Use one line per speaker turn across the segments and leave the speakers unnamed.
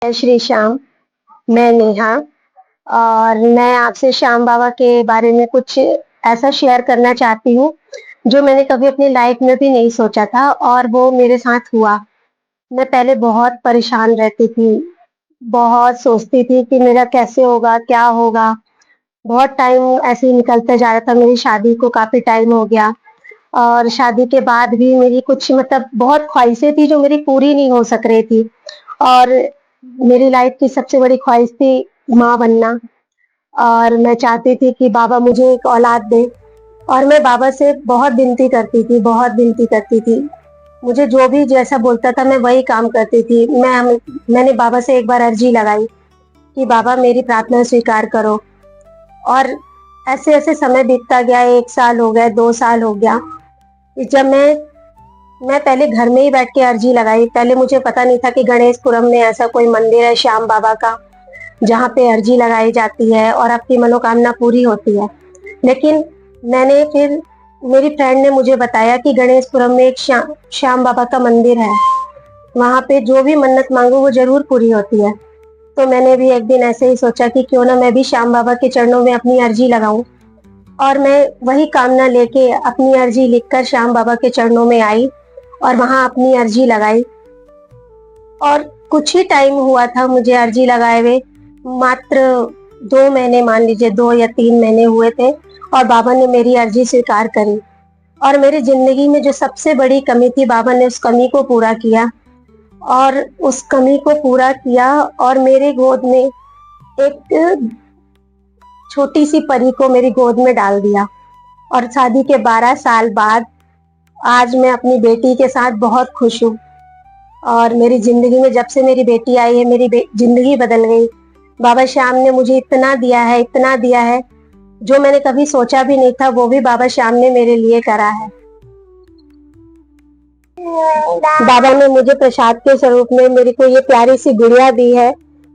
जय श्री श्याम। मैं नेहा और मैं आपसे श्याम बाबा के बारे में कुछ ऐसा शेयर करना चाहती हूँ जो मैंने कभी अपनी लाइफ में भी नहीं सोचा था और वो मेरे साथ हुआ। मैं पहले बहुत परेशान रहती थी, बहुत सोचती थी कि मेरा कैसे होगा, क्या होगा। बहुत टाइम ऐसे ही निकलता जा रहा था। मेरी शादी को काफी टाइम हो गया और शादी के बाद भी मेरी कुछ बहुत ख्वाहिशें थी जो मेरी पूरी नहीं हो सक रही थी। और मेरी लाइफ की सबसे बड़ी ख्वाहिश थी माँ बनना। और मैं चाहती थी कि बाबा मुझे एक औलाद दे और मैं बाबा से बहुत विनती करती थी, बहुत विनती करती थी। मुझे जो भी जैसा बोलता था मैं वही काम करती थी। मैंने बाबा से एक बार अर्जी लगाई कि बाबा मेरी प्रार्थना स्वीकार करो। और ऐसे ऐसे समय बीतता गया, 1 साल हो गया, 2 साल हो गया। जब मैं पहले घर में ही बैठ के अर्जी लगाई। पहले मुझे पता नहीं था कि गणेशपुरम में ऐसा कोई मंदिर है श्याम बाबा का, जहाँ पे अर्जी लगाई जाती है और आपकी मनोकामना पूरी होती है। लेकिन मैंने फिर मेरी फ्रेंड ने मुझे बताया कि गणेशपुरम में एक श्याम बाबा का मंदिर है, वहाँ पे जो भी मन्नत मांगो वो जरूर पूरी होती है। तो मैंने भी एक दिन ऐसे ही सोचा कि क्यों ना मैं भी श्याम बाबा के चरणों में अपनी अर्जी लगाऊं। और मैं वही कामना लेके अपनी अर्जी लिखकर श्याम बाबा के चरणों में आई और वहां अपनी अर्जी लगाई। और कुछ ही टाइम हुआ था मुझे अर्जी लगाए हुए, मात्र 2 महीने, मान लीजिए 2 या 3 महीने हुए थे और बाबा ने मेरी अर्जी स्वीकार करी। और मेरी जिंदगी में जो सबसे बड़ी कमी थी, बाबा ने उस कमी को पूरा किया। और उस कमी को पूरा किया और मेरे गोद में एक छोटी सी परी को मेरी गोद में डाल दिया। और शादी के 12 साल बाद आज मैं अपनी बेटी के साथ बहुत खुश हूँ। और मेरी जिंदगी में जब से मेरी बेटी आई है, मेरी जिंदगी बदल गई। बाबा श्याम ने मुझे इतना दिया है, इतना दिया है, जो मैंने कभी सोचा भी नहीं था, वो भी बाबा श्याम ने मेरे लिए करा है। बाबा ने मुझे प्रसाद के स्वरूप में मेरे को ये प्यारी सी गुड़िया दी है,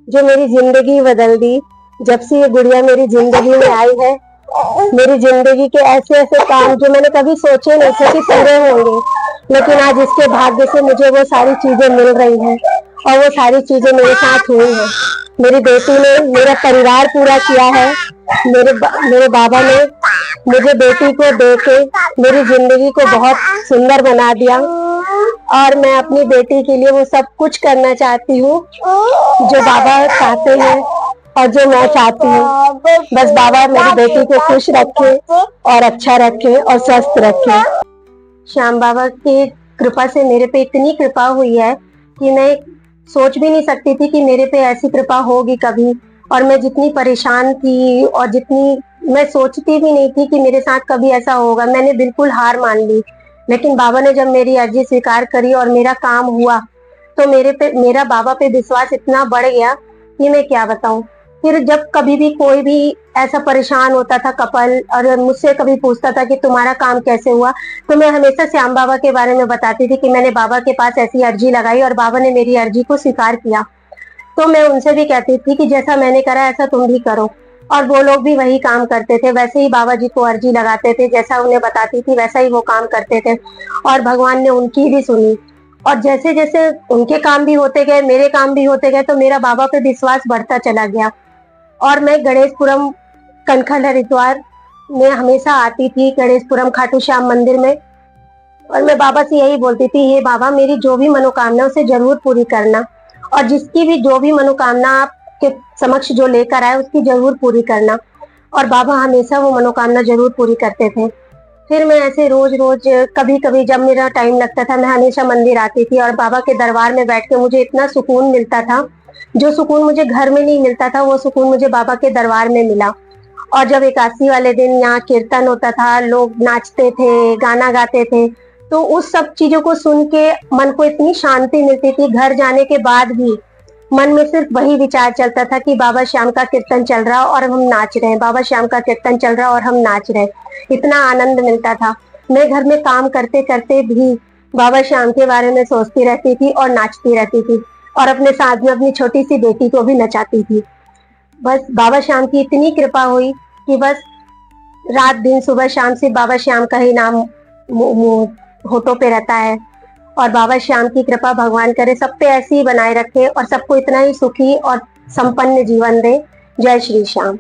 जो मेरी जिंदगी बदल दी। जब से ये गुड़िया मेरी जिंदगी में आई है, मेरी जिंदगी के ऐसे ऐसे काम जो मैंने कभी सोचे नहीं थे कि पूरे होंगे, लेकिन आज इसके भाग्य से मुझे वो सारी चीजें मिल रही हैं और वो सारी चीजें मेरे साथ हुई हैं। मेरी बेटी ने मेरा परिवार पूरा किया है। मेरे बाबा ने मुझे बेटी को देके मेरी जिंदगी को बहुत सुंदर बना दिया। और मैं अपनी बेटी के लिए वो सब कुछ करना चाहती हूँ जो बाबा चाहते हैं और जो मैं चाहती हूँ। बस बाबा मेरी बेटी को खुश रखे और अच्छा रखे और स्वस्थ रखे। श्याम बाबा की कृपा से मेरे पे इतनी कृपा हुई है कि मैं सोच भी नहीं सकती थी कि मेरे पे ऐसी कृपा होगी कभी। और मैं जितनी परेशान थी और जितनी मैं सोचती भी नहीं थी कि मेरे साथ कभी ऐसा होगा, मैंने बिल्कुल हार मान ली। लेकिन बाबा ने जब मेरी अर्जी स्वीकार करी और मेरा काम हुआ, तो मेरा बाबा पे विश्वास इतना बढ़ गया कि मैं क्या बताऊं। फिर जब कभी भी कोई भी ऐसा परेशान होता था कपल और मुझसे कभी पूछता था कि तुम्हारा काम कैसे हुआ, तो मैं हमेशा श्याम बाबा के बारे में बताती थी कि मैंने बाबा के पास ऐसी अर्जी लगाई और बाबा ने मेरी अर्जी को स्वीकार किया। तो मैं उनसे भी कहती थी कि जैसा मैंने करा ऐसा तुम भी करो। और वो लोग भी वही काम करते थे, वैसे ही बाबा जी को अर्जी लगाते थे, जैसा उन्हें बताती थी वैसा ही वो काम करते थे। और भगवान ने उनकी भी सुनी। और जैसे जैसे उनके काम भी होते गए, मेरे काम भी होते गए, तो मेरा बाबा पे विश्वास बढ़ता चला गया। और मैं गणेशपुरम कनखल हरिद्वार में हमेशा आती थी, गणेशपुरम खाटू श्याम मंदिर में। और मैं बाबा से यही बोलती थी, हे बाबा मेरी जो भी मनोकामना उसे जरूर पूरी करना, और जिसकी भी जो भी मनोकामना आपके समक्ष जो लेकर आए उसकी जरूर पूरी करना। और बाबा हमेशा वो मनोकामना जरूर पूरी करते थे। फिर मैं ऐसे रोज रोज कभी कभी जब मेरा टाइम लगता था, मैं हमेशा मंदिर आती थी और बाबा के दरबार में बैठ के मुझे इतना सुकून मिलता था। जो सुकून मुझे घर में नहीं मिलता था, वो सुकून मुझे बाबा के दरबार में मिला। और जब एकादशी वाले दिन यहाँ कीर्तन होता था, लोग नाचते थे, गाना गाते थे, तो उस सब चीजों को सुन के मन को इतनी शांति मिलती थी। घर जाने के बाद भी मन में सिर्फ वही विचार चलता था कि बाबा श्याम का कीर्तन चल रहा और हम नाच रहे हैं, बाबा श्याम का कीर्तन चल रहा और हम नाच रहे हैं। इतना आनंद मिलता था। मैं घर में काम करते करते भी बाबा श्याम के बारे में सोचती रहती थी और नाचती रहती थी, और अपने साथ में अपनी छोटी सी बेटी को भी नचाती थी। बस बाबा श्याम की इतनी कृपा हुई कि बस रात दिन सुबह शाम से बाबा श्याम का ही नाम होठों पे रहता है। और बाबा श्याम की कृपा भगवान करे सब पे ऐसी ही बनाए रखे और सबको इतना ही सुखी और संपन्न जीवन दे। जय श्री श्याम।